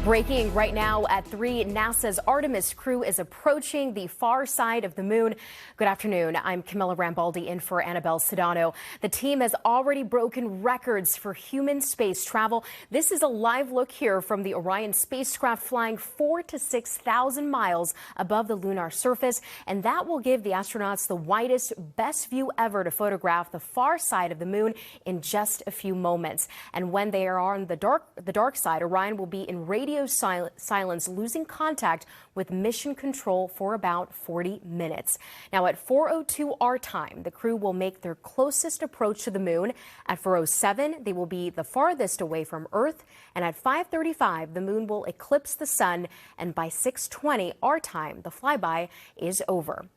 Breaking right now at 3, NASA's Artemis crew is approaching the far side of the moon. Good afternoon. I'm Camilla Rambaldi in for Annabelle Sedano. The team has already broken records for human space travel. This is a live look here from the Orion spacecraft flying 4,000 to 6,000 miles above the lunar surface. And that will give the astronauts the widest, best view ever to photograph the far side of the moon in just a few moments. And when they are on the dark side, Orion will be in radio silence, losing contact with mission control for about 40 minutes. Now at 4:02 our time, the crew will make their closest approach to the moon. At 4:07, they will be the farthest away from Earth. And at 5:35, the moon will eclipse the sun. And by 6:20 our time, the flyby is over.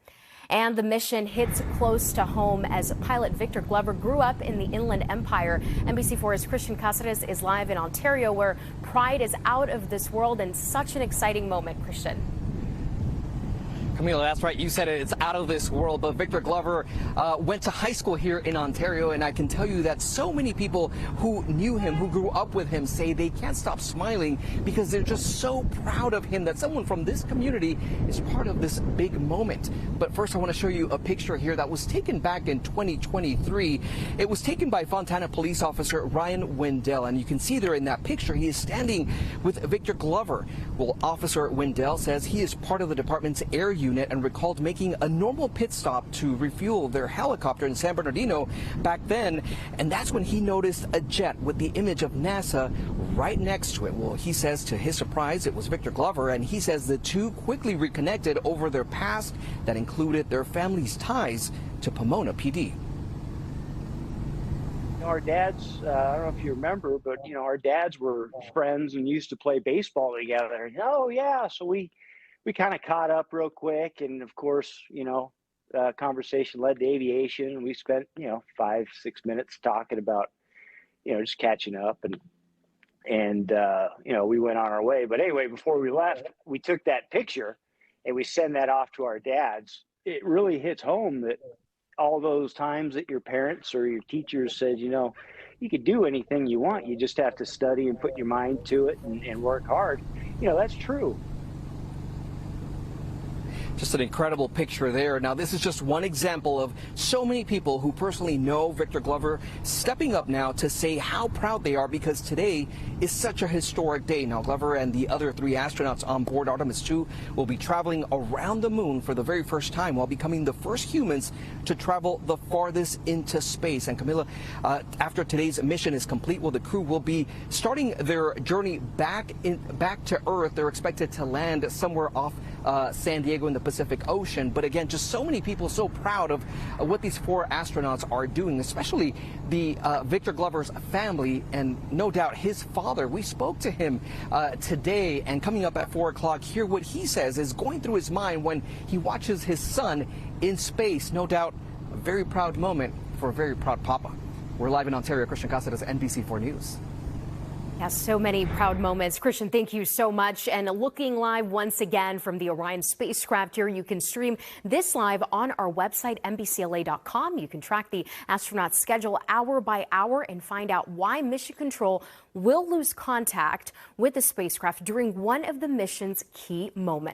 And the mission hits close to home as pilot Victor Glover grew up in the Inland Empire. NBC4's Christian Cázares is live in Ontario, where pride is out of this world and such an exciting moment. Christian. Camila, that's right. You said it. It's out of this world. But Victor Glover went to high school here in Ontario, and I can tell you that so many people who knew him, who grew up with him, say they can't stop smiling because they're just so proud of him that someone from this community is part of this big moment. But first, I want to show you a picture here that was taken back in 2023. It was taken by Fontana police officer Ryan Wendell, and you can see there in that picture he is standing with Victor Glover. Well, Officer Wendell says he is part of the department's air unit and recalled making a normal pit stop to refuel their helicopter in San Bernardino back then, and that's when he noticed a jet with the image of NASA right next to it. Well, he says to his surprise it was Victor Glover, and he says the two quickly reconnected over their past that included their family's ties to Pomona PD. Our dads, I don't know if you remember, but our dads were friends and used to play baseball together. Oh yeah, so we kind of caught up real quick, and of course, conversation led to aviation. We spent 5-6 minutes talking about just catching up, and we went on our way. But anyway, before we left, we took that picture and we send that off to our dads. It really hits home that all those times that your parents or your teachers said, you could do anything you want. You just have to study and put your mind to it and work hard. That's true. Just an incredible picture there. Now, this is just one example of so many people who personally know Victor Glover stepping up now to say how proud they are because today is such a historic day. Now, Glover and the other 3 astronauts on board Artemis II will be traveling around the moon for the very first time while becoming the first humans to travel the farthest into space. And Camilla, after today's mission is complete, the crew will be starting their journey back to Earth. They're expected to land somewhere off San Diego in the Pacific Ocean. But again, just so many people so proud of what these 4 astronauts are doing, especially the Victor Glover's family and no doubt his father. We spoke to him today, and coming up at 4 o'clock, hear what he says is going through his mind when he watches his son in space. No doubt a very proud moment for a very proud papa. We're live in Ontario. Christian Cázares, NBC4 News. Yes, so many proud moments. Christian, thank you so much. And looking live once again from the Orion spacecraft here, you can stream this live on our website, NBCLA.com. You can track the astronauts' schedule hour by hour and find out why Mission Control will lose contact with the spacecraft during one of the mission's key moments.